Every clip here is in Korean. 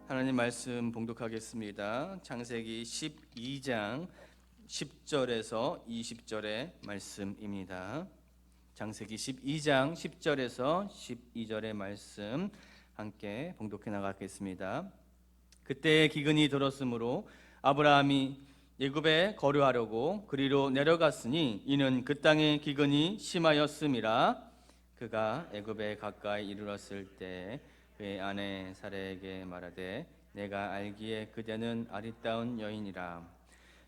하나님 말씀 봉독하겠습니다. 창세기 12장 10절에서 20절의 말씀입니다. 창세기 12장 10절에서 12절의 말씀 함께 봉독해 나가겠습니다. 그때 기근이 들었으므로 아브라함이 애굽에 거류하려고 그리로 내려갔으니 이는 그 땅의 기근이 심하였음이라. 그가 애굽에 가까이 이르렀을 때 그의 아내 사라에게 말하되 내가 알기에 그대는 아리따운 여인이라.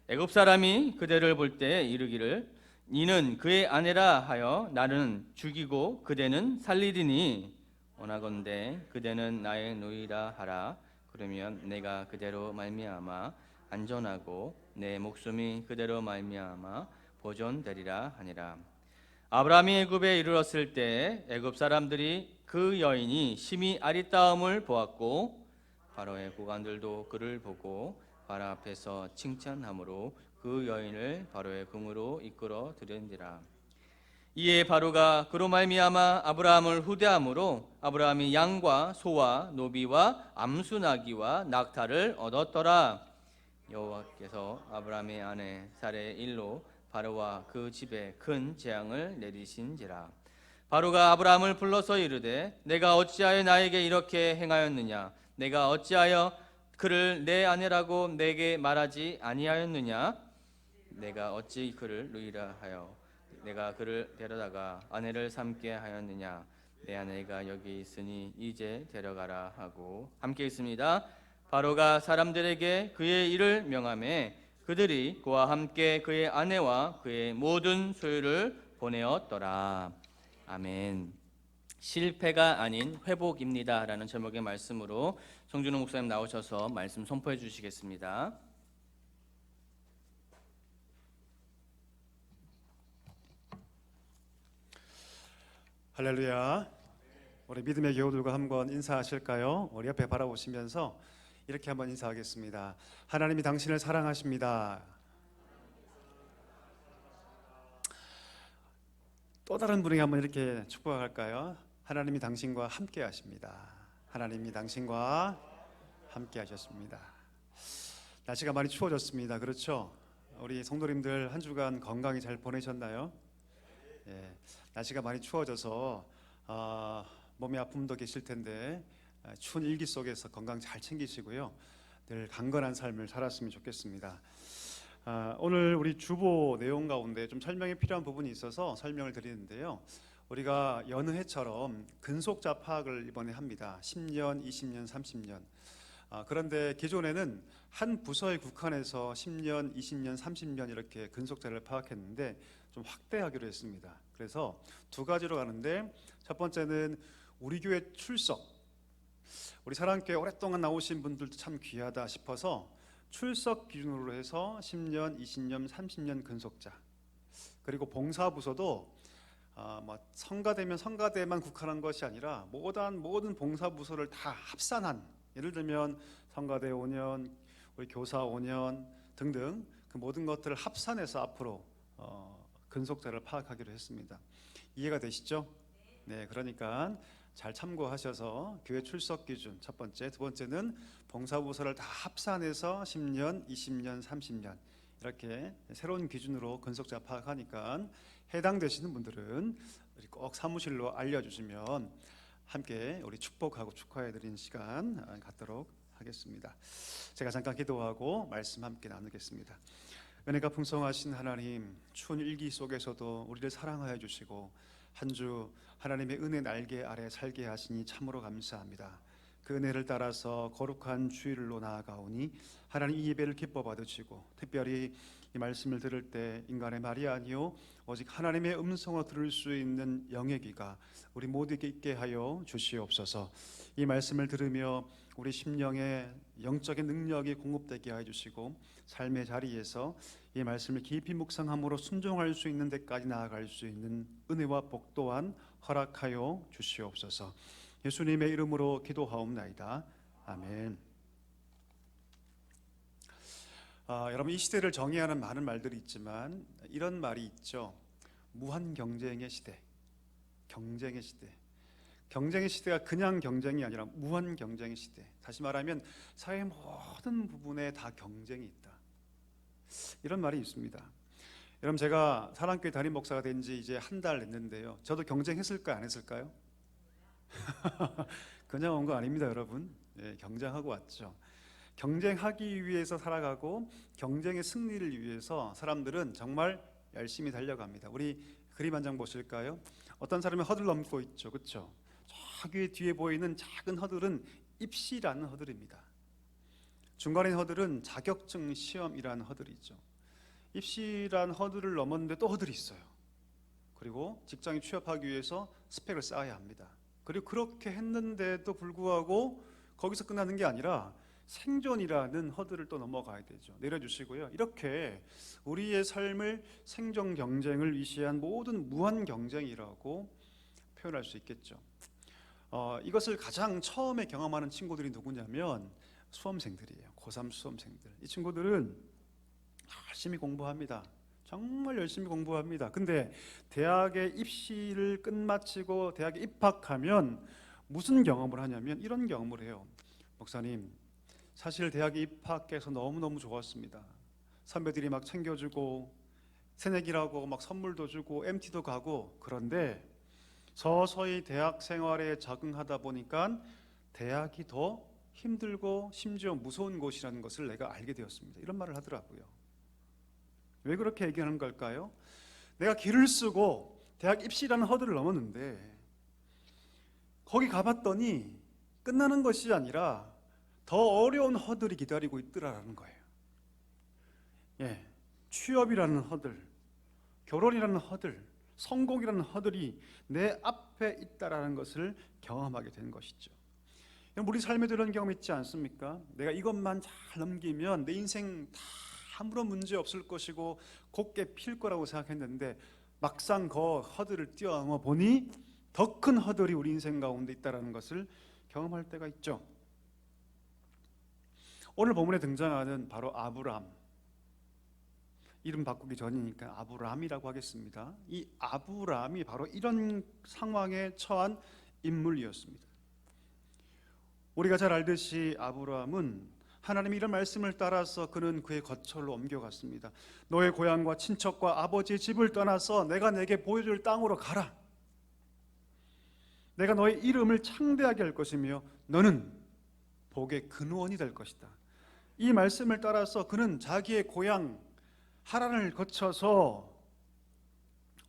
애굽 사람이 그대를 볼 때 이르기를 이는 그의 아내라 하여 나는 죽이고 그대는 살리리니 원하건대 그대는 나의 노이라 하라. 그러면 내가 그대로 말미암아 안전하고 내 목숨이 그대로 말미암아 보존되리라 하니라. 아브라함이 애굽에 이르렀을 때 애굽 사람들이 그 여인이 심히 아리따움을 보았고 바로의 고관들도 그를 보고 바로 앞에서 칭찬함으로 그 여인을 바로의 궁으로 이끌어 들였니라. 이에 바로가 그로 말미암아 아브라함을 후대함으로 아브라함이 양과 소와 노비와 암수 나귀와 낙타를 얻었더라. 여호와께서 아브라함의 아내 사레의 일로 바로와 그 집에 큰 재앙을 내리신지라. 바로가 아브라함을 불러서 이르되 내가 어찌하여 나에게 이렇게 행하였느냐? 내가 어찌하여 그를 내 아내라고 내게 말하지 아니하였느냐? 내가 어찌 그를 누이라 하여 내가 그를 데려다가 아내를 삼게 하였느냐? 내 아내가 여기 있으니 이제 데려가라 하고 함께 있습니다. 바로가 사람들에게 그의 일을 명하매 그들이 그와 함께 그의 아내와 그의 모든 소유를 보내었더라. 아멘. 실패가 아닌 회복입니다 라는 제목의 말씀으로 송준호 목사님 나오셔서 말씀 선포해 주시겠습니다. 할렐루야. 우리 믿음의 교우들과 한번 인사하실까요? 우리 옆에 바라보시면서 이렇게 한번 인사하겠습니다. 하나님이 당신을 사랑하십니다. 또 다른 분에게 한번 이렇게 축복할까요? 하나님이 당신과 함께 하십니다. 하나님이 당신과 함께 하셨습니다. 날씨가 많이 추워졌습니다. 그렇죠? 우리 성도님들 한 주간 건강히 잘 보내셨나요? 예, 날씨가 많이 추워져서 몸이 아픔도 계실 텐데 추운 일기 속에서 건강 잘 챙기시고요. 늘 강건한 삶을 살았으면 좋겠습니다. 오늘 우리 주보 내용 가운데 좀 설명이 필요한 부분이 있어서 설명을 드리는데요. 우리가 여느 해처럼 근속자 파악을 이번에 합니다. 10년, 20년, 30년. 그런데 기존에는 한 부서에 국한해서 10년, 20년, 30년 이렇게 근속자를 파악했는데 좀 확대하기로 했습니다. 그래서 두 가지로 가는데 첫 번째는 우리 교회 출석. 우리 사랑교회 오랫동안 나오신 분들도 참 귀하다 싶어서 출석 기준으로 해서 10년, 20년, 30년 근속자. 그리고 봉사부서도 성가대면 성가대만 국한한 것이 아니라 모든 봉사부서를 다 합산한, 예를 들면 성가대 5년, 우리 교사 5년 등등 그 모든 것들을 합산해서 앞으로 근속자를 파악하기로 했습니다. 이해가 되시죠? 네, 그러니까 잘 참고하셔서 교회 출석 기준 첫 번째, 두 번째는 봉사부서를 다 합산해서 10년, 20년, 30년 이렇게 새로운 기준으로 근속자 파악하니까 해당되시는 분들은 꼭 사무실로 알려주시면 함께 우리 축복하고 축하해드리는 시간 갖도록 하겠습니다. 제가 잠깐 기도하고 말씀 함께 나누겠습니다. 은혜가 풍성하신 하나님, 추운 일기 속에서도 우리를 사랑하여 주시고 한 주 하나님의 은혜 날개 아래 살게 하시니 참으로 감사합니다. 그 은혜를 따라서 거룩한 주일로 나아가오니 하나님 이 예배를 기뻐 받으시고 특별히 이 말씀을 들을 때 인간의 말이 아니요 오직 하나님의 음성을 들을 수 있는 영의 귀가 우리 모두에게 있게 하여 주시옵소서. 이 말씀을 들으며 우리 심령의 영적인 능력이 공급되게 하여 주시고 삶의 자리에서 이 말씀을 깊이 묵상함으로 순종할 수 있는 데까지 나아갈 수 있는 은혜와 복 또한 허락하여 주시옵소서. 예수님의 이름으로 기도하옵나이다. 아멘. 여러분, 이 시대를 정의하는 많은 말들이 있지만 이런 말이 있죠. 무한 경쟁의 시대, 경쟁의 시대. 경쟁의 시대가 그냥 경쟁이 아니라 무한 경쟁의 시대. 다시 말하면 사회의 모든 부분에 다 경쟁이 있다. 이런 말이 있습니다. 여러분, 제가 사랑교회 담임 목사가 된 지 이제 한 달 됐는데요. 저도 경쟁했을까요? 안 했을까요? 그냥 온 거 아닙니다, 여러분. 예, 경쟁하고 왔죠. 경쟁하기 위해서 살아가고 경쟁의 승리를 위해서 사람들은 정말 열심히 달려갑니다. 우리 그림 한 장 보실까요? 어떤 사람이 허들 넘고 있죠, 그렇죠? 저기 뒤에 보이는 작은 허들은 입시라는 허들입니다. 중간에 허들은 자격증 시험이라는 허들이죠. 입시라는 허들을 넘었는데 또 허들이 있어요. 그리고 직장에 취업하기 위해서 스펙을 쌓아야 합니다. 그리고 그렇게 했는데도 불구하고 거기서 끝나는 게 아니라 생존이라는 허들을 또 넘어가야 되죠. 내려주시고요. 이렇게 우리의 삶을 생존 경쟁을 위시한 모든 무한 경쟁이라고 표현할 수 있겠죠. 이것을 가장 처음에 경험하는 친구들이 누구냐면 수험생들이에요. 고3 수험생들. 이 친구들은 열심히 공부합니다. 정말 열심히 공부합니다. 근데 대학에 입시를 끝마치고 대학에 입학하면 무슨 경험을 하냐면 이런 경험을 해요. 목사님, 사실 대학에 입학해서 너무너무 좋았습니다. 선배들이 막 챙겨주고 새내기라고 막 선물도 주고 MT도 가고, 그런데 서서히 대학 생활에 적응하다 보니까 대학이 더 힘들고 심지어 무서운 곳이라는 것을 내가 알게 되었습니다. 이런 말을 하더라고요. 왜 그렇게 얘기하는 걸까요? 내가 기를 쓰고 대학 입시라는 허들을 넘었는데 거기 가봤더니 끝나는 것이 아니라 더 어려운 허들이 기다리고 있더라라는 거예요. 예, 취업이라는 허들, 결혼이라는 허들, 성공이라는 허들이 내 앞에 있다라는 것을 경험하게 된 것이죠. 우리 삶에도 이런 경험 있지 않습니까? 내가 이것만 잘 넘기면 내 인생 다 아무런 문제 없을 것이고 곱게 필 거라고 생각했는데 막상 그 허들을 뛰어넘어 보니 더 큰 허들이 우리 인생 가운데 있다라는 것을 경험할 때가 있죠. 오늘 본문에 등장하는 바로 아브람, 이름 바꾸기 전이니까 아브람이라고 하겠습니다. 이 아브람이 바로 이런 상황에 처한 인물이었습니다. 우리가 잘 알듯이 아브람은 하나님이 이런 말씀을 따라서 그는 그의 거처로 옮겨갔습니다. 너의 고향과 친척과 아버지의 집을 떠나서 내가 내게 보여줄 땅으로 가라. 내가 너의 이름을 창대하게 할 것이며 너는 복의 근원이 될 것이다. 이 말씀을 따라서 그는 자기의 고향 하란을 거쳐서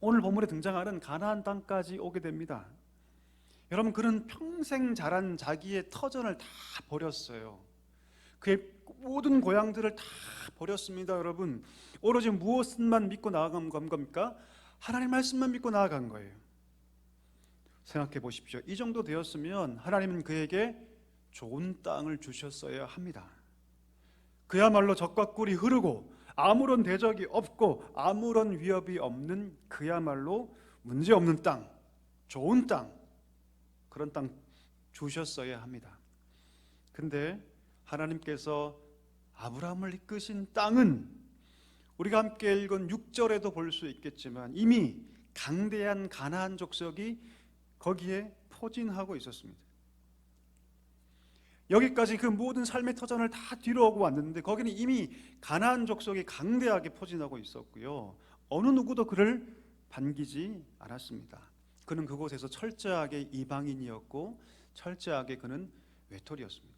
오늘 본문에 등장하는 가나안 땅까지 오게 됩니다. 여러분, 그는 평생 자란 자기의 터전을 다 버렸어요. 그의 모든 고향들을 다 버렸습니다. 여러분, 오로지 무엇만 믿고 나아간 겁니까? 하나님의 말씀만 믿고 나아간 거예요. 생각해 보십시오. 이 정도 되었으면 하나님은 그에게 좋은 땅을 주셨어야 합니다. 그야말로 젖과 꿀이 흐르고 아무런 대적이 없고 아무런 위협이 없는 그야말로 문제없는 땅, 좋은 땅, 그런 땅 주셨어야 합니다. 근데 하나님께서 아브라함을 이끄신 땅은 우리가 함께 읽은 6절에도 볼 수 있겠지만 이미 강대한 가나안 족속이 거기에 포진하고 있었습니다. 여기까지 그 모든 삶의 터전을 다 뒤로하고 왔는데 거기는 이미 가나안 족속이 강대하게 포진하고 있었고요. 어느 누구도 그를 반기지 않았습니다. 그는 그곳에서 철저하게 이방인이었고 철저하게 그는 외톨이였습니다.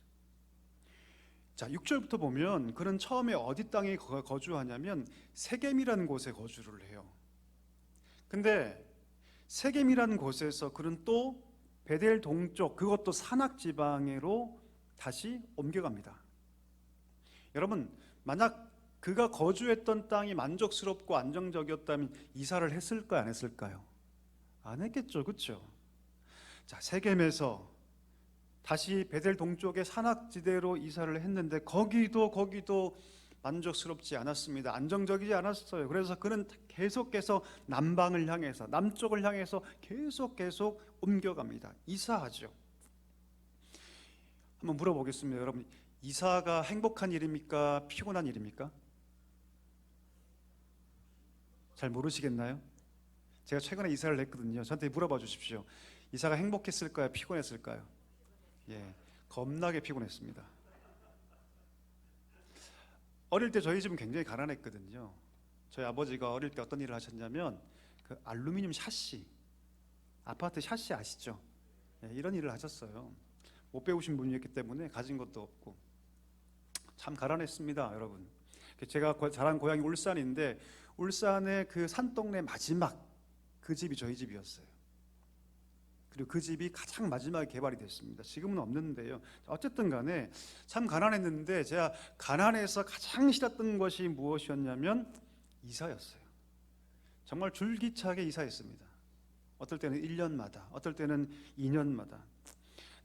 자, 6절부터 보면 그는 처음에 어디 땅에 거주하냐면 세겜이라는 곳에 거주를 해요. 근데 세겜이라는 곳에서 그는 또 베델 동쪽, 그것도 산악 지방으로 다시 옮겨갑니다. 여러분, 만약 그가 거주했던 땅이 만족스럽고 안정적이었다면 이사를 했을까요, 안 했을까요? 안 했겠죠, 그렇죠? 자, 세겜에서 다시 베델 동쪽의 산악지대로 이사를 했는데 거기도 만족스럽지 않았습니다. 안정적이지 않았어요. 그래서 그는 계속해서 남방을 향해서, 남쪽을 향해서 계속 옮겨갑니다. 이사하죠. 한번 물어보겠습니다. 여러분, 이사가 행복한 일입니까? 피곤한 일입니까? 잘 모르시겠나요? 제가 최근에 이사를 했거든요. 저한테 물어봐 주십시오. 이사가 행복했을까요? 피곤했을까요? 예, 겁나게 피곤했습니다. 어릴 때 저희 집은 굉장히 가난했거든요. 저희 아버지가 어릴 때 어떤 일을 하셨냐면 그 알루미늄 샤시, 아파트 샤시 아시죠? 예, 이런 일을 하셨어요. 못 배우신 분이었기 때문에 가진 것도 없고 참 가난했습니다, 여러분. 제가 자란 고향이 울산인데 울산의 그 산동네 마지막 그 집이 저희 집이었어요. 그리고 그 집이 가장 마지막에 개발이 됐습니다. 지금은 없는데요. 어쨌든 간에 참 가난했는데 제가 가난해서 가장 싫었던 것이 무엇이었냐면 이사였어요. 정말 줄기차게 이사했습니다. 어떨 때는 1년마다, 어떨 때는 2년마다.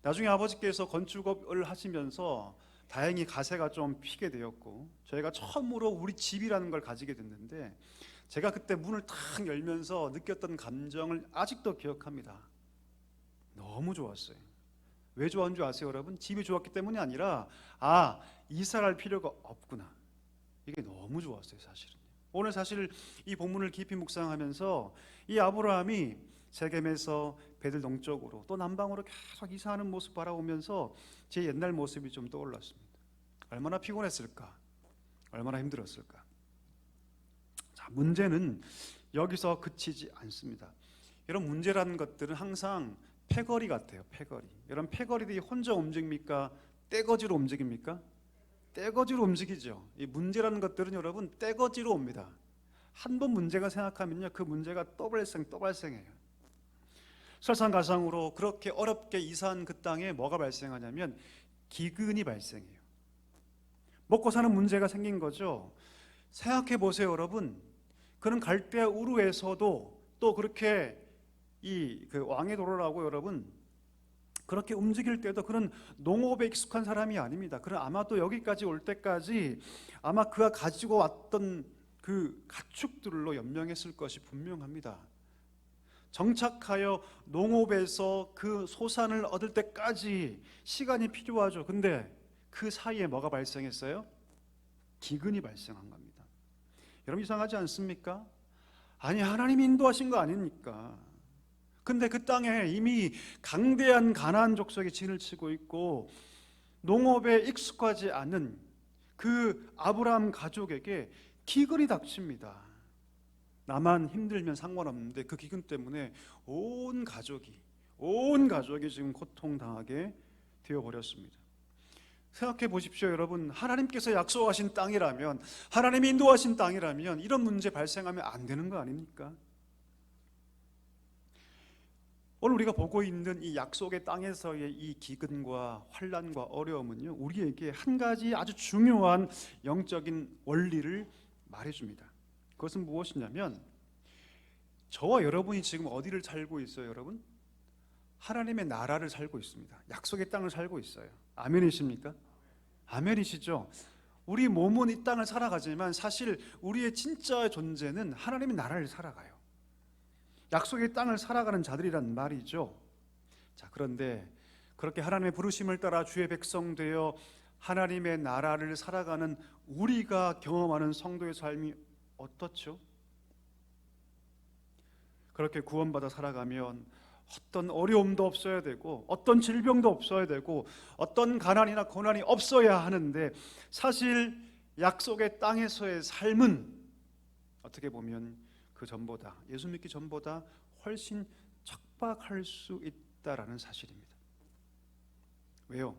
나중에 아버지께서 건축업을 하시면서 다행히 가세가 좀 피게 되었고 저희가 처음으로 우리 집이라는 걸 가지게 됐는데 제가 그때 문을 탁 열면서 느꼈던 감정을 아직도 기억합니다. 너무 좋았어요. 왜 좋아하는 줄 아세요, 여러분? 집이 좋았기 때문이 아니라 이사할 필요가 없구나. 이게 너무 좋았어요, 사실은. 오늘 사실 이 본문을 깊이 묵상하면서 이 아브라함이 세겜에서 베들 동쪽으로 또 남방으로 계속 이사하는 모습 바라보면서 제 옛날 모습이 좀 떠올랐습니다. 얼마나 피곤했을까? 얼마나 힘들었을까? 자, 문제는 여기서 그치지 않습니다. 이런 문제라는 것들은 항상 패거리 같아요. 패거리. 여러분, 패거리들이 혼자 움직입니까? 떼거지로 움직입니까? 떼거지로 움직이죠. 이 문제라는 것들은 여러분 떼거지로 옵니다. 한 번 문제가 생각하면요, 그 문제가 또 발생해요. 설상가상으로 그렇게 어렵게 이사한 그 땅에 뭐가 발생하냐면 기근이 발생해요. 먹고 사는 문제가 생긴 거죠. 생각해 보세요, 여러분. 그는 갈대아 우르에서도 또 그렇게 그 왕의 도로라고 여러분 그렇게 움직일 때도 그는 농업에 익숙한 사람이 아닙니다. 그는 아마도 여기까지 올 때까지 아마 그가 가지고 왔던 그 가축들로 연명했을 것이 분명합니다. 정착하여 농업에서 그 소산을 얻을 때까지 시간이 필요하죠. 근데 그 사이에 뭐가 발생했어요? 기근이 발생한 겁니다. 여러분, 이상하지 않습니까? 아니, 하나님이 인도하신 거 아닙니까? 근데 그 땅에 이미 강대한 가나안 족속이 진을 치고 있고 농업에 익숙하지 않은 그 아브라함 가족에게 기근이 닥칩니다. 나만 힘들면 상관없는데 그 기근 때문에 온 가족이 지금 고통당하게 되어버렸습니다. 생각해 보십시오, 여러분. 하나님께서 약속하신 땅이라면, 하나님이 인도하신 땅이라면 이런 문제 발생하면 안 되는 거 아닙니까? 오늘 우리가 보고 있는 이 약속의 땅에서의 이 기근과 환난과 어려움은요, 우리에게 한 가지 아주 중요한 영적인 원리를 말해줍니다. 그것은 무엇이냐면 저와 여러분이 지금 어디를 살고 있어요, 여러분? 하나님의 나라를 살고 있습니다. 약속의 땅을 살고 있어요. 아멘이십니까? 아멘이시죠? 우리 몸은 이 땅을 살아가지만 사실 우리의 진짜 존재는 하나님의 나라를 살아가요. 약속의 땅을 살아가는 자들이란 말이죠. 자, 그런데 그렇게 하나님의 부르심을 따라 주의 백성 되어 하나님의 나라를 살아가는 우리가 경험하는 성도의 삶이 어떻죠? 그렇게 구원받아 살아가면 어떤 어려움도 없어야 되고 어떤 질병도 없어야 되고 어떤 가난이나 고난이 없어야 하는데 사실 약속의 땅에서의 삶은 어떻게 보면 그 전보다, 예수 믿기 전보다 훨씬 척박할 수 있다라는 사실입니다. 왜요?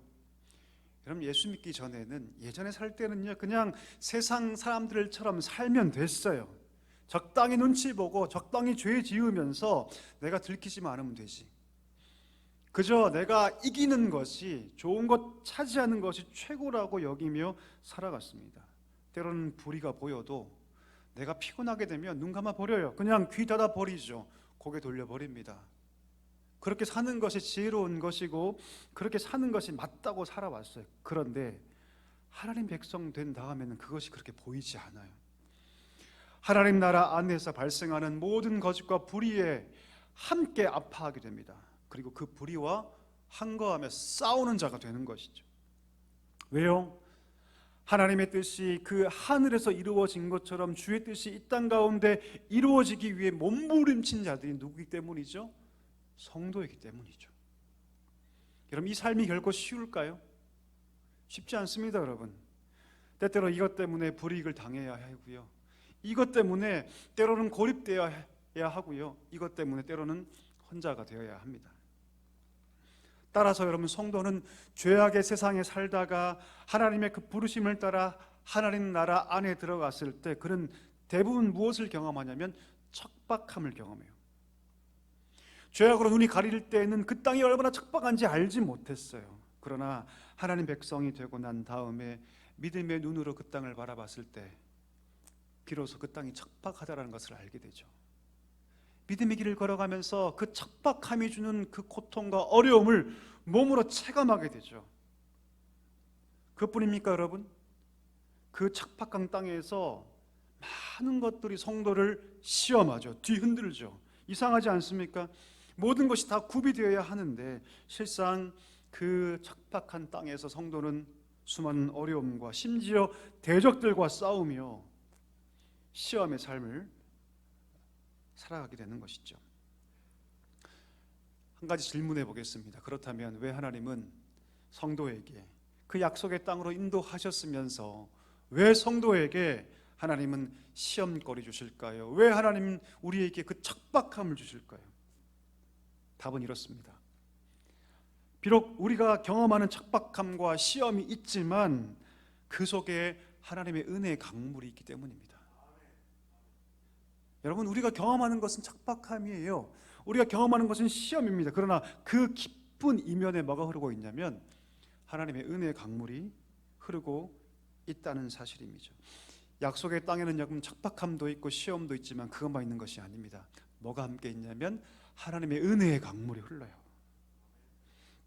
여러분, 예수 믿기 전에는, 예전에 살 때는요, 그냥 세상 사람들처럼 살면 됐어요. 적당히 눈치 보고 적당히 죄 지으면서 내가 들키지만 않으면 되지. 그저 내가 이기는 것이, 좋은 것 차지하는 것이 최고라고 여기며 살아갔습니다. 때로는 불의가 보여도 내가 피곤하게 되면 눈 감아 버려요. 그냥 귀 닫아 버리죠. 고개 돌려 버립니다. 그렇게 사는 것이 지혜로운 것이고 그렇게 사는 것이 맞다고 살아왔어요. 그런데 하나님 백성 된 다음에는 그것이 그렇게 보이지 않아요. 하나님 나라 안에서 발생하는 모든 거짓과 불의에 함께 아파하게 됩니다. 그리고 그 불의와 항거하며 싸우는 자가 되는 것이죠. 왜요? 하나님의 뜻이 그 하늘에서 이루어진 것처럼 주의 뜻이 이 땅 가운데 이루어지기 위해 몸부림친 자들이 누구기 때문이죠? 성도이기 때문이죠. 여러분, 이 삶이 결코 쉬울까요? 쉽지 않습니다, 여러분. 때때로 이것 때문에 불이익을 당해야 하고요. 이것 때문에 때로는 고립되어야 하고요. 이것 때문에 때로는 혼자가 되어야 합니다. 따라서 여러분, 성도는 죄악의 세상에 살다가 하나님의 그 부르심을 따라 하나님 나라 안에 들어갔을 때 그는 대부분 무엇을 경험하냐면 척박함을 경험해요. 죄악으로 눈이 가릴 때에는 그 땅이 얼마나 척박한지 알지 못했어요. 그러나 하나님 백성이 되고 난 다음에 믿음의 눈으로 그 땅을 바라봤을 때 비로소 그 땅이 척박하다는 것을 알게 되죠. 믿음의 길을 걸어가면서 그 척박함이 주는 그 고통과 어려움을 몸으로 체감하게 되죠. 그뿐입니까, 여러분? 그 척박한 땅에서 많은 것들이 성도를 시험하죠. 뒤흔들죠. 이상하지 않습니까? 모든 것이 다 구비되어야 하는데 실상 그 척박한 땅에서 성도는 수많은 어려움과 심지어 대적들과 싸우며 시험의 삶을 살아가게 되는 것이죠. 한 가지 질문해 보겠습니다. 그렇다면 왜 하나님은 성도에게 그 약속의 땅으로 인도하셨으면서 왜 성도에게 하나님은 시험거리 주실까요? 왜 하나님은 우리에게 그 척박함을 주실까요? 답은 이렇습니다. 비록 우리가 경험하는 척박함과 시험이 있지만 그 속에 하나님의 은혜의 강물이 있기 때문입니다. 여러분, 우리가 경험하는 것은 척박함이에요. 우리가 경험하는 것은 시험입니다. 그러나 그 깊은 이면에 뭐가 흐르고 있냐면 하나님의 은혜의 강물이 흐르고 있다는 사실입니다. 약속의 땅에는 여러분 척박함도 있고 시험도 있지만 그것만 있는 것이 아닙니다. 뭐가 함께 있냐면 하나님의 은혜의 강물이 흘러요.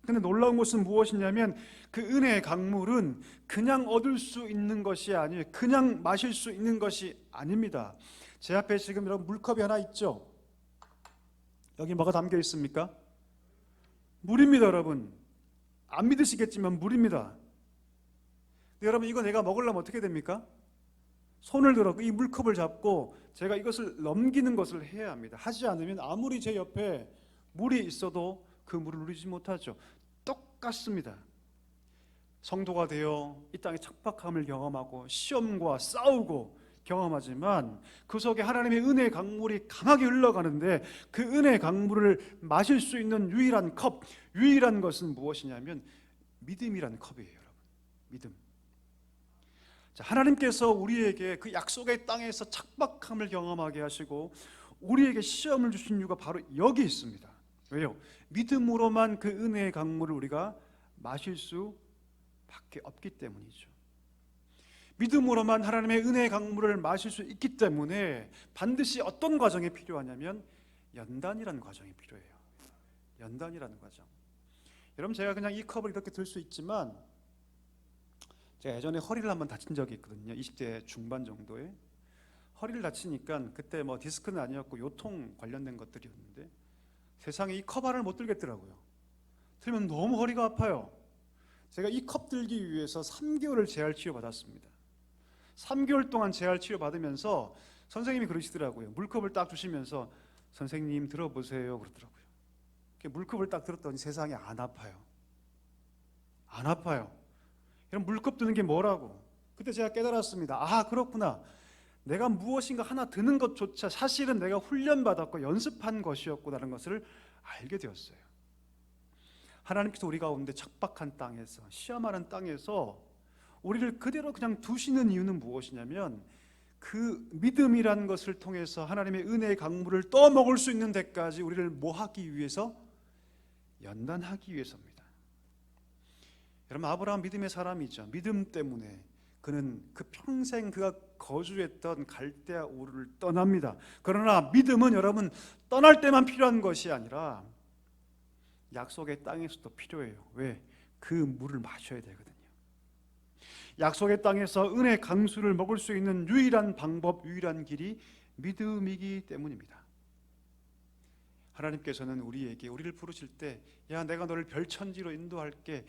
근데 놀라운 것은 무엇이냐면 그 은혜의 강물은 그냥 얻을 수 있는 것이 아니에요. 그냥 마실 수 있는 것이 아닙니다. 제 앞에 지금 여러분 물컵이 하나 있죠? 여기 뭐가 담겨 있습니까? 물입니다, 여러분. 안 믿으시겠지만 물입니다. 근데 여러분, 이거 내가 먹으려면 어떻게 됩니까? 손을 들어 이 물컵을 잡고 제가 이것을 넘기는 것을 해야 합니다. 하지 않으면 아무리 제 옆에 물이 있어도 그 물을 누리지 못하죠. 똑같습니다. 성도가 되어 이 땅의 척박함을 경험하고 시험과 싸우고 경험하지만 그 속에 하나님의 은혜의 강물이 강하게 흘러가는데 그 은혜의 강물을 마실 수 있는 유일한 컵, 유일한 것은 무엇이냐면 믿음이라는 컵이에요, 여러분. 믿음. 자, 하나님께서 우리에게 그 약속의 땅에서 척박함을 경험하게 하시고 우리에게 시험을 주신 이유가 바로 여기 있습니다. 왜요? 믿음으로만 그 은혜의 강물을 우리가 마실 수밖에 없기 때문이죠. 믿음으로만 하나님의 은혜의 강물을 마실 수 있기 때문에 반드시 어떤 과정이 필요하냐면 연단이라는 과정이 필요해요. 연단이라는 과정. 여러분, 제가 그냥 이 컵을 이렇게 들 수 있지만 제가 예전에 허리를 한번 다친 적이 있거든요. 20대 중반 정도에 허리를 다치니까 그때 뭐 디스크는 아니었고 요통 관련된 것들이었는데 세상에 이 컵 하나를 못 들겠더라고요. 들면 너무 허리가 아파요. 제가 이 컵 들기 위해서 3개월을 재활 치료 받았습니다. 3개월 동안 재활 치료 받으면서 선생님이 그러시더라고요. 물컵을 딱 주시면서 선생님 들어보세요 그러더라고요. 물컵을 딱 들었더니 세상에 안 아파요. 안 아파요. 그럼 물컵 드는 게 뭐라고? 그때 제가 깨달았습니다. 아, 그렇구나. 내가 무엇인가 하나 드는 것조차 사실은 내가 훈련받았고 연습한 것이었구나라는 것을 알게 되었어요. 하나님께서 우리 가운데 척박한 땅에서 시험하는 땅에서 우리를 그대로 그냥 두시는 이유는 무엇이냐면 그 믿음이라는 것을 통해서 하나님의 은혜의 강물을 떠먹을 수 있는 데까지 우리를 뭐하기 위해서? 연단하기 위해서입니다. 여러분, 아브라함 믿음의 사람이죠. 믿음 때문에 그는 그 평생 그가 거주했던 갈대아 우르를 떠납니다. 그러나 믿음은 여러분 떠날 때만 필요한 것이 아니라 약속의 땅에서도 필요해요. 왜? 그 물을 마셔야 되거든요. 약속의 땅에서 은혜 강수를 먹을 수 있는 유일한 방법, 유일한 길이 믿음이기 때문입니다. 하나님께서는 우리를 부르실 때, 야, 내가 너를 별천지로 인도할게.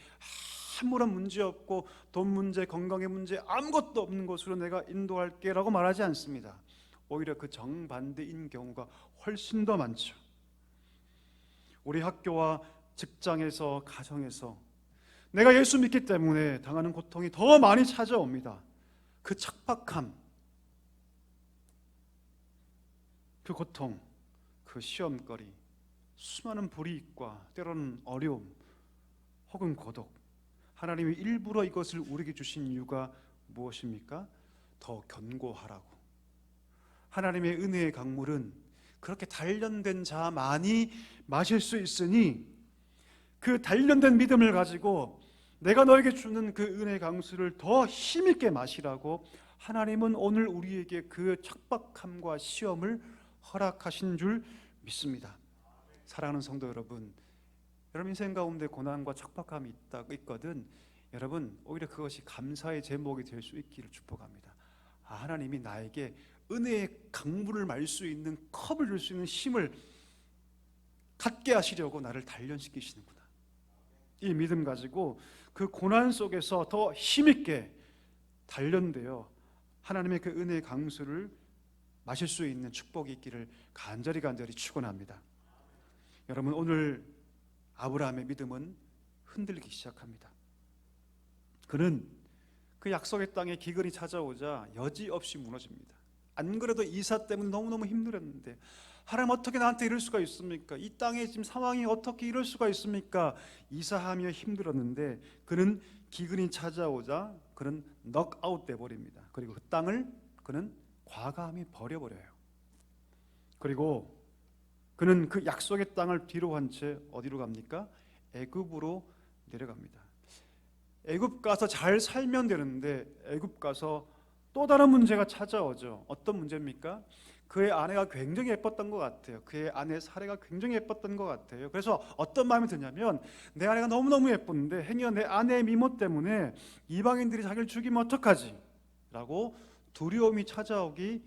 아무런 문제 없고 돈 문제, 건강의 문제 아무것도 없는 곳으로 내가 인도할게 라고 말하지 않습니다. 오히려 그 정반대인 경우가 훨씬 더 많죠. 우리 학교와 직장에서, 가정에서 내가 예수 믿기 때문에 당하는 고통이 더 많이 찾아옵니다. 그 척박함, 그 고통, 그 시험거리, 수많은 불이익과 때로는 어려움 혹은 고독, 하나님이 일부러 이것을 우리에게 주신 이유가 무엇입니까? 더 견고하라고. 하나님의 은혜의 강물은 그렇게 단련된 자만이 마실 수 있으니 그 단련된 믿음을 가지고 내가 너에게 주는 그 은혜의 강수를 더 힘있게 마시라고 하나님은 오늘 우리에게 그 척박함과 시험을 허락하신 줄 믿습니다. 사랑하는 성도 여러분, 여러분 인생 가운데 고난과 척박함이 있거든 여러분 오히려 그것이 감사의 제목이 될 수 있기를 축복합니다. 하나님이 나에게 은혜의 강물을 마실 수 있는 컵을 줄 수 있는 힘을 갖게 하시려고 나를 단련시키시는구나. 이 믿음 가지고 그 고난 속에서 더 힘있게 단련되어 하나님의 그 은혜의 강수를 마실 수 있는 축복이 있기를 간절히 축원합니다. 여러분 오늘 아브라함의 믿음은 흔들리기 시작합니다. 그는 그 약속의 땅에 기근이 찾아오자 여지없이 무너집니다. 안 그래도 이사 때문에 너무너무 힘들었는데 하나님 어떻게 나한테 이럴 수가 있습니까? 이 땅의 지금 상황이 어떻게 이럴 수가 있습니까? 이사하며 힘들었는데 그는 기근이 찾아오자 그는 넉아웃 돼버립니다. 그리고 그 땅을 그는 과감히 버려버려요. 그리고 그는 그 약속의 땅을 뒤로 한 채 어디로 갑니까? 애굽으로 내려갑니다. 애굽 가서 잘 살면 되는데 애굽 가서 또 다른 문제가 찾아오죠. 어떤 문제입니까? 그의 아내가 굉장히 예뻤던 것 같아요. 그의 아내 사례가 굉장히 예뻤던 것 같아요. 그래서 어떤 마음이 드냐면 내 아내가 너무너무 예쁜데 행여 내 아내의 미모 때문에 이방인들이 자기를 죽이면 어떡하지? 라고 두려움이 찾아오기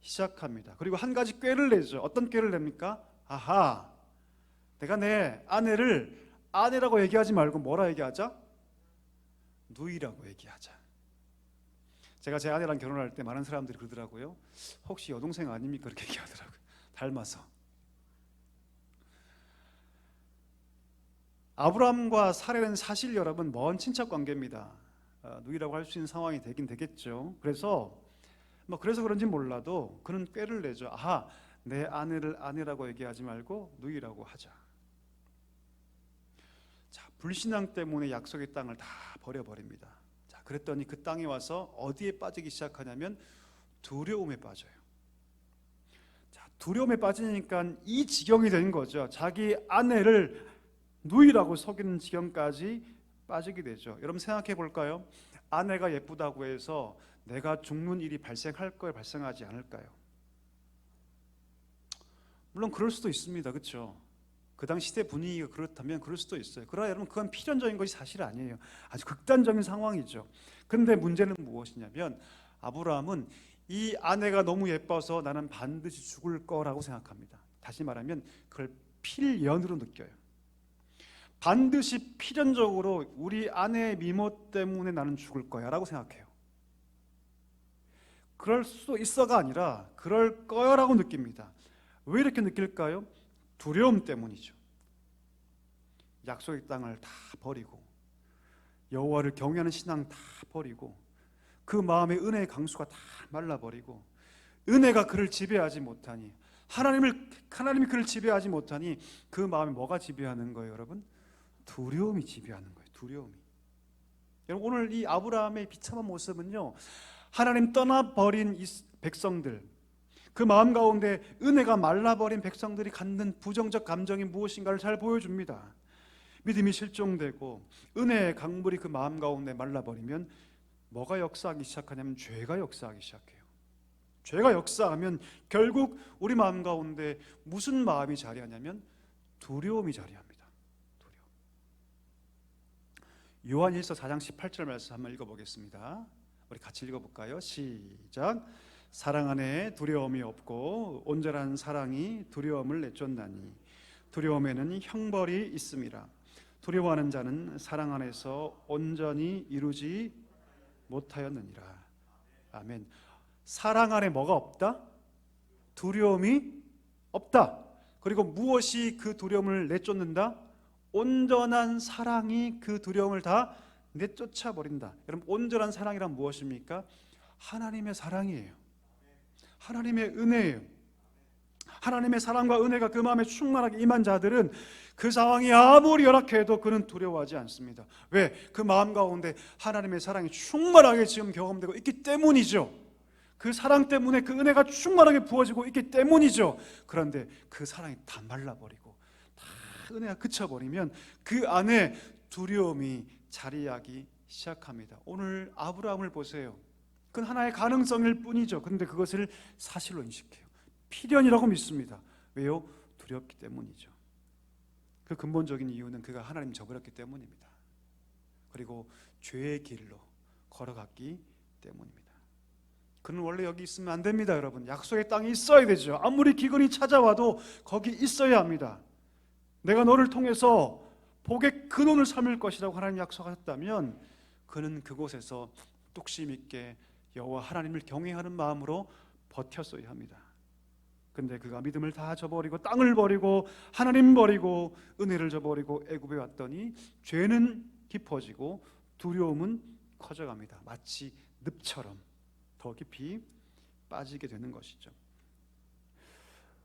시작합니다. 그리고 한 가지 꾀를 내죠. 어떤 꾀를 냅니까? 아하, 내가 내 아내를 아내라고 얘기하지 말고 뭐라 얘기하자? 누이라고 얘기하자. 제가 제 아내랑 결혼할 때 많은 사람들이 그러더라고요. 혹시 여동생 아닙니까? 그렇게 얘기하더라고요. 닮아서. 아브라함과 사레는 사실 여러분 먼 친척 관계입니다. 누이라고 할 수 있는 상황이 되긴 되겠죠. 그래서 그런지 몰라도 그는 꾀를 내죠. 아하, 내 아내를 아내라고 얘기하지 말고 누이라고 하자. 자, 불신앙 때문에 약속의 땅을 다 버려버립니다. 자, 그랬더니 그 땅에 와서 어디에 빠지기 시작하냐면 두려움에 빠져요. 자, 두려움에 빠지니까 이 지경이 된 거죠. 자기 아내를 누이라고 속이는 지경까지 빠지게 되죠. 여러분 생각해 볼까요? 아내가 예쁘다고 해서 내가 죽는 일이 발생할까요? 발생하지 않을까요? 물론 그럴 수도 있습니다. 그렇죠? 그 당시 시대 분위기가 그렇다면 그럴 수도 있어요. 그러나 여러분 그건 필연적인 것이 사실 아니에요. 아주 극단적인 상황이죠. 그런데 문제는 무엇이냐면 아브라함은 이 아내가 너무 예뻐서 나는 반드시 죽을 거라고 생각합니다. 다시 말하면 그걸 필연으로 느껴요. 반드시 필연적으로 우리 아내의 미모 때문에 나는 죽을 거야 라고 생각해요. 그럴 수 있어가 아니라 그럴 거야라고 느낍니다. 왜 이렇게 느낄까요? 두려움 때문이죠. 약속의 땅을 다 버리고 여호와를 경외하는 신앙 다 버리고 그 마음의 은혜의 강수가 다 말라버리고 은혜가 그를 지배하지 못하니 하나님이 그를 지배하지 못하니 그 마음에 뭐가 지배하는 거예요, 여러분? 두려움이 지배하는 거예요. 두려움이. 여러분 오늘 이 아브라함의 비참한 모습은요, 하나님 떠나버린 이 백성들, 그 마음 가운데 은혜가 말라버린 백성들이 갖는 부정적 감정이 무엇인가를 잘 보여줍니다. 믿음이 실종되고 은혜의 강물이 그 마음 가운데 말라버리면 뭐가 역사하기 시작하냐면 죄가 역사하기 시작해요. 죄가 역사하면 결국 우리 마음 가운데 무슨 마음이 자리하냐면 두려움이 자리합니다. 두려움. 요한일서 4장 18절 말씀 한번 읽어보겠습니다. 우리 같이 읽어볼까요? 시작. 사랑 안에 두려움이 없고 온전한 사랑이 두려움을 내쫓나니 두려움에는 형벌이 있음이라. 두려워하는 자는 사랑 안에서 온전히 이루지 못하였느니라. 아멘. 사랑 안에 뭐가 없다? 두려움이 없다. 그리고 무엇이 그 두려움을 내쫓는다? 온전한 사랑이 그 두려움을 다 내쫓아 버린다. 여러분, 온전한 사랑이란 무엇입니까? 하나님의 사랑이에요. 하나님의 은혜예요. 하나님의 사랑과 은혜가 그 마음에 충만하게 임한 자들은 그 상황이 아무리 열악해도 그는 두려워하지 않습니다. 왜? 그 마음 가운데 하나님의 사랑이 충만하게 지금 경험되고 있기 때문이죠. 그 사랑 때문에 그 은혜가 충만하게 부어지고 있기 때문이죠. 그런데 그 사랑이 다 말라버리고 다 은혜가 그쳐버리면 그 안에 두려움이 자리하기 시작합니다. 오늘 아브라함을 보세요. 그건 하나의 가능성일 뿐이죠. 그런데 그것을 사실로 인식해요. 필연이라고 믿습니다. 왜요? 두렵기 때문이죠. 그 근본적인 이유는 그가 하나님 저버렸기 때문입니다. 그리고 죄의 길로 걸어갔기 때문입니다. 그는 원래 여기 있으면 안 됩니다. 여러분, 약속의 땅에 있어야 되죠. 아무리 기근이 찾아와도 거기 있어야 합니다. 내가 너를 통해서 복의 근원을 삼을 것이라고 하나님 약속하셨다면 그는 그곳에서 뚝심 있게 여호와 하나님을 경외하는 마음으로 버텼어야 합니다. 근데 그가 믿음을 다 저버리고 땅을 버리고 하나님 버리고 은혜를 저버리고 애굽에 왔더니 죄는 깊어지고 두려움은 커져갑니다. 마치 늪처럼 더 깊이 빠지게 되는 것이죠.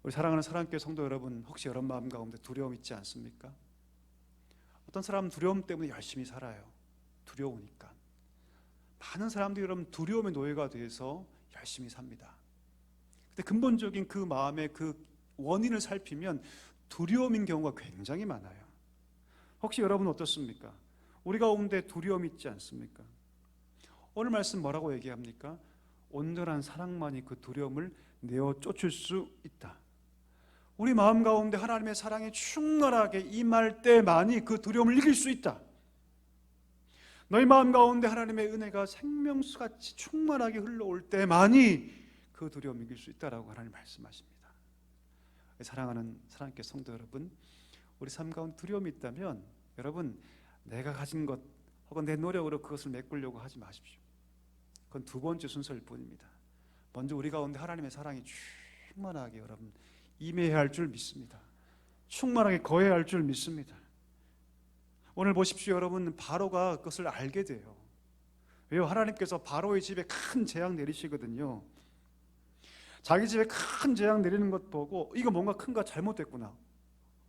우리 사랑하는 사랑교회 성도 여러분, 혹시 여러분 마음 가운데 두려움 있지 않습니까? 어떤 사람은 두려움 때문에 열심히 살아요. 두려우니까. 많은 사람들이 여러분 두려움의 노예가 돼서 열심히 삽니다. 근데 근본적인 그 마음의 그 원인을 살피면 두려움인 경우가 굉장히 많아요. 혹시 여러분 어떻습니까? 우리 가운데 두려움 있지 않습니까? 오늘 말씀 뭐라고 얘기합니까? 온전한 사랑만이 그 두려움을 내어 쫓을 수 있다. 우리 마음 가운데 하나님의 사랑이 충만하게 임할 때만이 그 두려움을 이길 수 있다. 너희 마음 가운데 하나님의 은혜가 생명수같이 충만하게 흘러올 때만이 그 두려움을 이길 수 있다라고 하나님 말씀하십니다. 사랑하는 사랑교회 성도 여러분, 우리 삶 가운데 두려움이 있다면 여러분, 내가 가진 것 혹은 내 노력으로 그것을 메꾸려고 하지 마십시오. 그건 두 번째 순서일 뿐입니다. 먼저 우리 가운데 하나님의 사랑이 충만하게 여러분 임해야 할 줄 믿습니다. 충만하게 거해야 할 줄 믿습니다. 오늘 보십시오. 여러분, 바로가 그것을 알게 돼요. 왜요? 하나님께서 바로의 집에 큰 재앙 내리시거든요. 자기 집에 큰 재앙 내리는 것 보고 이거 뭔가 큰가 잘못됐구나.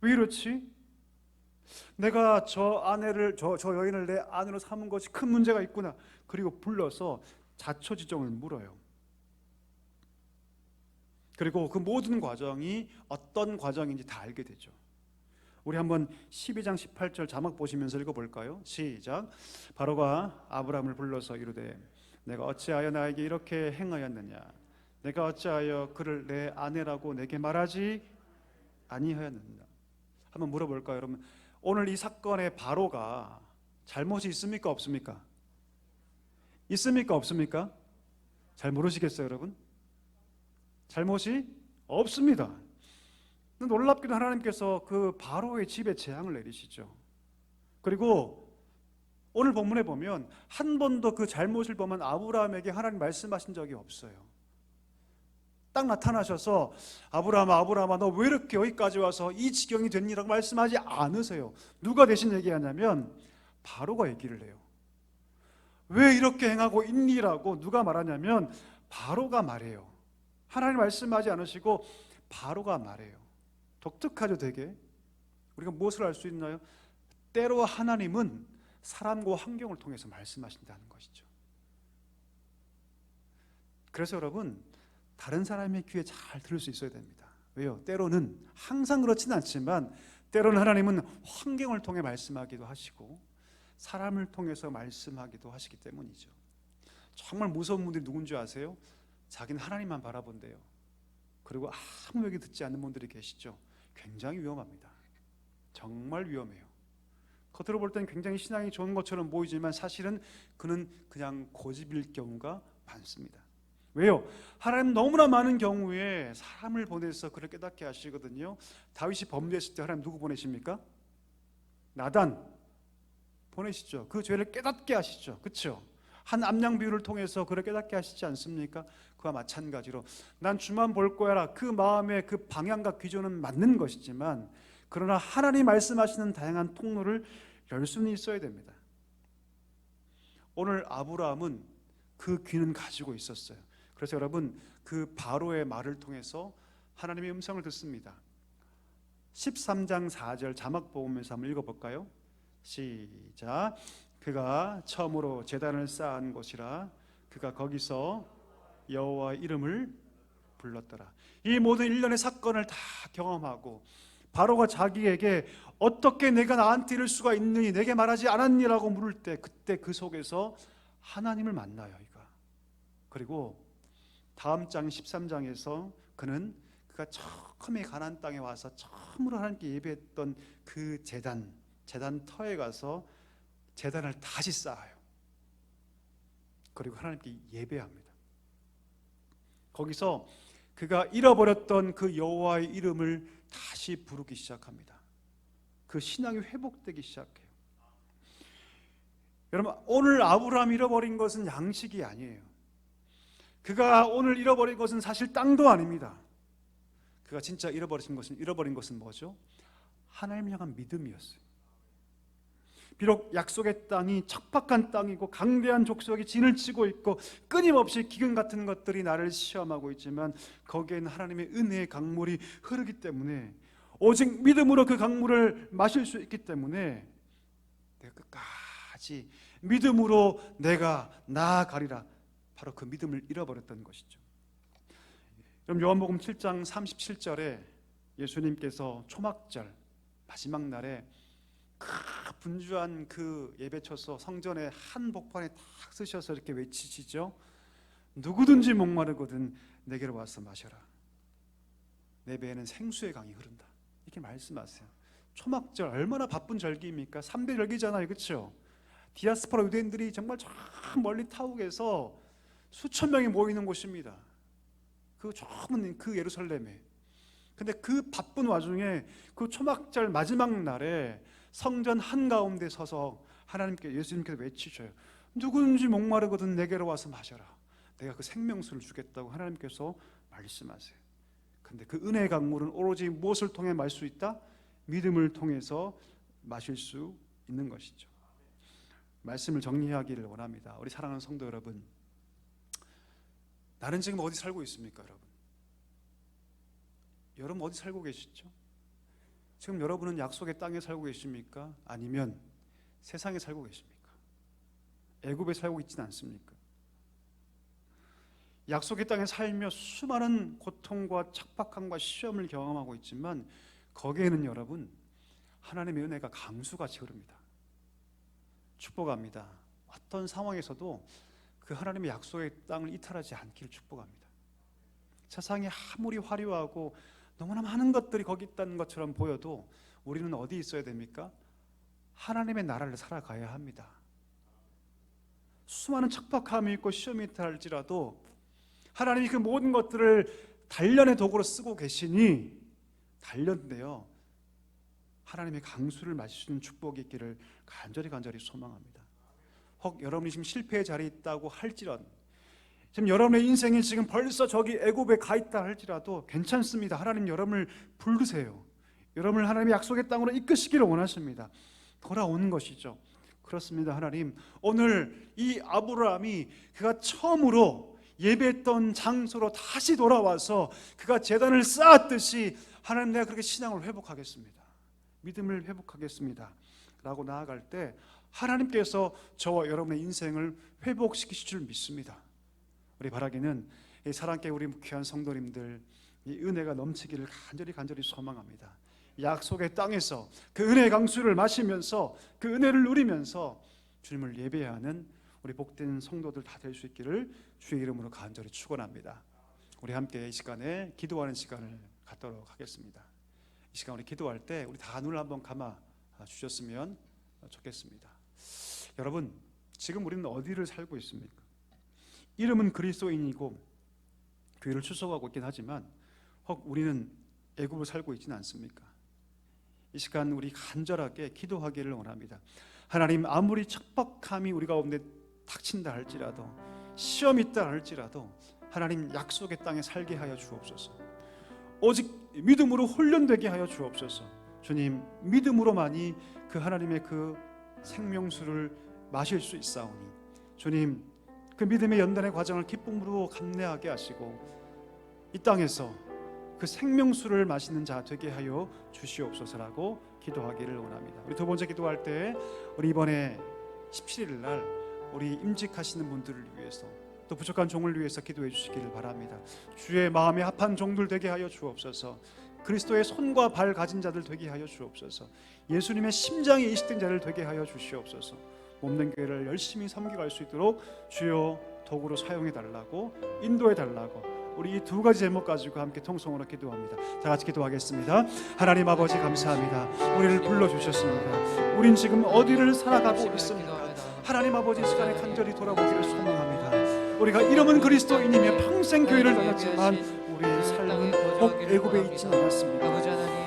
왜 이렇지? 내가 저 여인을 내 아내로 삼은 것이 큰 문제가 있구나. 그리고 불러서 자초지종을 물어요. 그리고 그 모든 과정이 어떤 과정인지 다 알게 되죠. 우리 한번 12장 18절 자막 보시면서 읽어볼까요? 시작. 바로가 아브라함을 불러서 이르되 내가 어찌하여 나에게 이렇게 행하였느냐? 내가 어찌하여 그를 내 아내라고 내게 말하지 아니하였느냐? 한번 물어볼까요, 여러분? 오늘 이 사건의 바로가 잘못이 있습니까, 없습니까? 있습니까, 없습니까? 잘 모르시겠어요, 여러분? 잘못이 없습니다. 놀랍게도 하나님께서 그 바로의 집에 재앙을 내리시죠. 그리고 오늘 본문에 보면 한 번도 그 잘못을 범한 아브라함에게 하나님 말씀하신 적이 없어요. 딱 나타나셔서 아브라함아 너 왜 이렇게 여기까지 와서 이 지경이 됐니라고 말씀하지 않으세요. 누가 대신 얘기하냐면 바로가 얘기를 해요. 왜 이렇게 행하고 있니라고 누가 말하냐면 바로가 말해요. 하나님 말씀하지 않으시고 바로가 말해요. 독특하죠, 되게. 우리가 무엇을 알 수 있나요? 때로 하나님은 사람과 환경을 통해서 말씀하신다는 것이죠. 그래서 여러분, 다른 사람의 귀에 잘 들을 수 있어야 됩니다. 왜요? 때로는, 항상 그렇지는 않지만 때로는 하나님은 환경을 통해 말씀하기도 하시고 사람을 통해서 말씀하기도 하시기 때문이죠. 정말 무서운 분들이 누군지 아세요? 자기는 하나님만 바라본대요. 그리고 아무 얘기 듣지 않는 분들이 계시죠. 굉장히 위험합니다. 정말 위험해요. 겉으로 볼 때는 굉장히 신앙이 좋은 것처럼 보이지만 사실은 그는 그냥 고집일 경우가 많습니다. 왜요? 하나님 너무나 많은 경우에 사람을 보내서 그를 깨닫게 하시거든요. 다윗이 범죄했을 때 하나님 누구 보내십니까? 나단 보내시죠. 그 죄를 깨닫게 하시죠. 그렇죠? 한 암양 비유를 통해서 그를 깨닫게 하시지 않습니까? 그와 마찬가지로 난 주만 볼 거야라, 그 마음의 그 방향과 기조는 맞는 것이지만 그러나 하나님 말씀하시는 다양한 통로를 열 수는 있어야 됩니다. 오늘 아브라함은 그 귀는 가지고 있었어요. 그래서 여러분, 그 바로의 말을 통해서 하나님의 음성을 듣습니다. 13장 4절 자막 보면서 한번 읽어볼까요? 시작. 그가 처음으로 제단을 쌓은 곳이라 그가 거기서 여호와의 이름을 불렀더라. 이 모든 일련의 사건을 다 경험하고 바로가 자기에게 어떻게 내가 나한테 이럴 수가 있느니 내게 말하지 않았니라고 물을 때 그때 그 속에서 하나님을 만나요. 그리고 다음 장 13장에서 그가 처음에 가나안 땅에 와서 처음으로 하나님께 예배했던 그 제단 터에 가서 제단을 다시 쌓아요. 그리고 하나님께 예배합니다. 거기서 그가 잃어버렸던 그 여호와의 이름을 다시 부르기 시작합니다. 그 신앙이 회복되기 시작해요. 여러분, 오늘 아브라함이 잃어버린 것은 양식이 아니에요. 그가 오늘 잃어버린 것은 사실 땅도 아닙니다. 그가 진짜 잃어버린 것은 뭐죠? 하나님을 향한 믿음이었어요. 비록 약속의 땅이 척박한 땅이고 강대한 족속이 진을 치고 있고 끊임없이 기근 같은 것들이 나를 시험하고 있지만 거기에는 하나님의 은혜의 강물이 흐르기 때문에 오직 믿음으로 그 강물을 마실 수 있기 때문에 내가 끝까지 믿음으로 내가 나아가리라. 바로 그 믿음을 잃어버렸던 것이죠. 그럼 요한복음 7장 37절에 예수님께서 초막절 마지막 날에 분주한 그 예배처소 성전의 한 복판에 탁 쓰셔서 이렇게 외치시죠. 누구든지 목마르거든 내게로 와서 마셔라. 내 배에는 생수의 강이 흐른다. 이렇게 말씀하세요. 초막절 얼마나 바쁜 절기입니까? 3대 절기잖아요, 그렇죠? 디아스포라 유대인들이 정말 저 멀리 타국에서 수천 명이 모이는 곳입니다. 그 좁은 그 예루살렘에. 근데 그 바쁜 와중에 그 초막절 마지막 날에 성전 한가운데 서서 예수님께서 외치셔요. 누구든지 목마르거든 내게로 와서 마셔라. 내가 그 생명수를 주겠다고 하나님께서 말씀하세요. 근데 그 은혜의 강물은 오로지 무엇을 통해 마실 수 있다? 믿음을 통해서 마실 수 있는 것이죠. 말씀을 정리하기를 원합니다. 우리 사랑하는 성도 여러분, 나는 지금 어디 살고 있습니까, 여러분? 여러분 어디 살고 계시죠? 지금 여러분은 약속의 땅에 살고 계십니까? 아니면 세상에 살고 계십니까? 애굽에 살고 있지는 않습니까? 약속의 땅에 살며 수많은 고통과 척박함과 시험을 경험하고 있지만 거기에는 여러분 하나님의 은혜가 강수같이 흐릅니다. 축복합니다. 어떤 상황에서도 그 하나님의 약속의 땅을 이탈하지 않기를 축복합니다. 세상이 아무리 화려하고 너무나 많은 것들이 거기 있다는 것처럼 보여도 우리는 어디 있어야 됩니까? 하나님의 나라를 살아가야 합니다. 수많은 척박함이 있고 시험이 있다 할지라도 하나님이 그 모든 것들을 단련의 도구로 쓰고 계시니 단련인데요, 하나님의 강수를 마실 수 있는 축복이 있기를 간절히 소망합니다. 혹 여러분이 지금 실패의 자리에 있다고 할지라도, 지금 여러분의 인생이 지금 벌써 저기 애굽에 가 있다 할지라도 괜찮습니다. 하나님 여러분을 부르세요. 여러분을 하나님의 약속의 땅으로 이끄시기를 원하십니다. 돌아오는 것이죠. 그렇습니다. 하나님, 오늘 이 아브라함이 그가 처음으로 예배했던 장소로 다시 돌아와서 그가 제단을 쌓았듯이 하나님, 내가 그렇게 신앙을 회복하겠습니다. 믿음을 회복하겠습니다 라고 나아갈 때 하나님께서 저와 여러분의 인생을 회복시키실 줄 믿습니다. 우리 바라기는 이 사랑께 우리 귀한 성도님들 이 은혜가 넘치기를 간절히 소망합니다. 약속의 땅에서 그 은혜의 강수를 마시면서 그 은혜를 누리면서 주님을 예배하는 우리 복된 성도들 다 될 수 있기를 주의 이름으로 간절히 축원합니다. 우리 함께 이 시간에 기도하는 시간을 갖도록 하겠습니다. 이 시간 우리 기도할 때 우리 다 눈을 한번 감아 주셨으면 좋겠습니다. 여러분, 지금 우리는 어디를 살고 있습니까? 이름은 그리스도인이고 교회를 출석하고 있긴 하지만 혹 우리는 애굽을 살고 있지는 않습니까? 이 시간 우리 간절하게 기도하기를 원합니다. 하나님, 아무리 척박함이 우리 가운데 닥친다 할지라도, 시험이 있다 할지라도 하나님 약속의 땅에 살게 하여 주옵소서. 오직 믿음으로 훈련되게 하여 주옵소서. 주님, 믿음으로만이 그 하나님의 그 생명수를 마실 수 있사오니 주님, 그 믿음의 연단의 과정을 기쁨으로 감내하게 하시고 이 땅에서 그 생명수를 마시는 자 되게 하여 주시옵소서라고 기도하기를 원합니다. 우리 두 번째 기도할 때, 우리 이번에 17일 날 우리 임직하시는 분들을 위해서, 또 부족한 종을 위해서 기도해 주시기를 바랍니다. 주의 마음에 합한 종들 되게 하여 주옵소서. 그리스도의 손과 발 가진 자들 되게 하여 주옵소서. 예수님의 심장이 이식된 자를 되게 하여 주시옵소서. 몸된 교회를 열심히 섬겨갈 수 있도록 주여 도구로 사용해 달라고, 인도해 달라고, 우리 이 두 가지 제목 가지고 함께 통성으로 기도합니다. 다 같이 기도하겠습니다. 하나님 아버지 감사합니다. 우리를 불러주셨습니다. 우린 지금 어디를 살아가고 있습니까? 하나님 아버지, 시간에 간절히 돌아보기를 소망합니다. 우리가 이름은 그리스도인이며 평생 교회를 다녔지만 우리의 삶은 복 애굽에 있지는 않았습니다.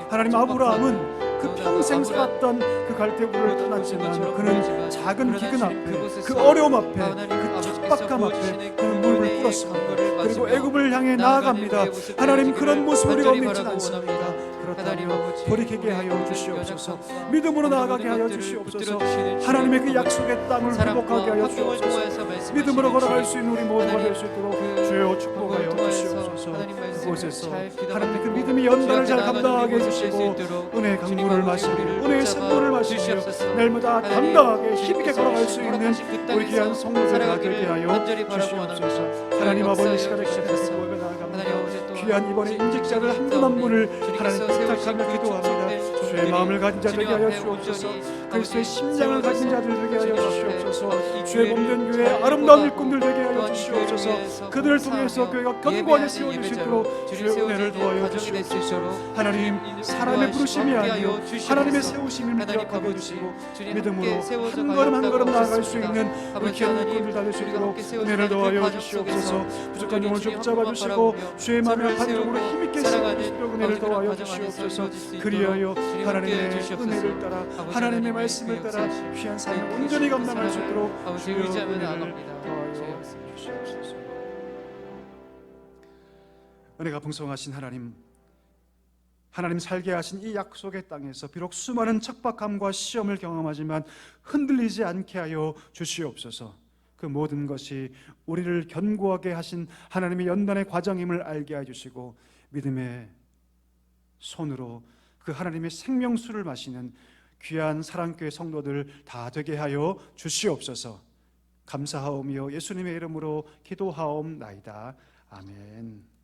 하나님, 아브라함은 그 평생 살았던 그 갈대우를 떠났지만 그는 작은 기근 앞에, 그 어려움 앞에, 그 척박함 앞에 그는 무릎을 꿇었습니다. 그리고 애굽을 향해 나아갑니다. 하나님, 그런 모습을 우리가 믿지는 않습니다. 그렇다면 돌이키게 하여 주시옵소서. 믿음으로 나아가게 하여 주시옵소서. 하나님의 그 약속의 땅을 회복하게 하여 주옵소서. 믿음으로 걸어갈 수 있는 우리 모두가 될 수 있도록 주여 축복하여 주시옵소서. 그곳에서 하나님의 그 믿음의 연단을 잘 감당하게 해주시고 은혜의 강물을 마시고 은혜의 샘물을 마시며 날마다 당당하게 힘있게 걸어갈 수 있는 우리 귀한 성도들과 되게 하여 주시옵소서. 하나님 아버지, 시간에 기도드리고 나아갑니다. 귀한 이번에 임직자를 한 분 한 분을 하나님 부탁하며 기도합니다. 주의 마음을 가진 자 되게 하여 주옵소서. 그리스도의 심장을 가진 자들 되게 하여 주시옵소서. 주의 몸된 교회 아름다운 일꾼들 되게 하여 주시옵소서. 그들을 통해서 교회가 견고하게 세워질 수 있도록 주의 은혜를 도와여 주시옵소서. 하나님, 사람의 부르심이 아니요 하나님의 세우심을 기억하게 해주시고 믿음으로 한 걸음 한 걸음 나아갈 수 있는 우리 귀한 일꾼들 다 될 수 있도록 은혜를 도와여 주시옵소서. 부족한 종을 붙잡아 주시고 주의 마음의 반쪽으로 힘있게 세워주시도록 은혜를 도와여 주시옵소서. 그리하여 하나님의 은혜를 따라, 하나님의 말씀을 따라 귀한 삶을 온전히 감당할 수 있도록 주의 은혜를 도와여 주시옵소서. 은혜가 풍성하신 하나님, 하나님 살게 하신 이 약속의 땅에서 비록 수많은 척박함과 시험을 경험하지만 흔들리지 않게 하여 주시옵소서. 그 모든 것이 우리를 견고하게 하신 하나님의 연단의 과정임을 알게 해주시고 믿음의 손으로 그 하나님의 생명수를 마시는 귀한 사랑교회 성도들 다 되게 하여 주시옵소서. 감사하오며 예수님의 이름으로 기도하옵나이다. 아멘.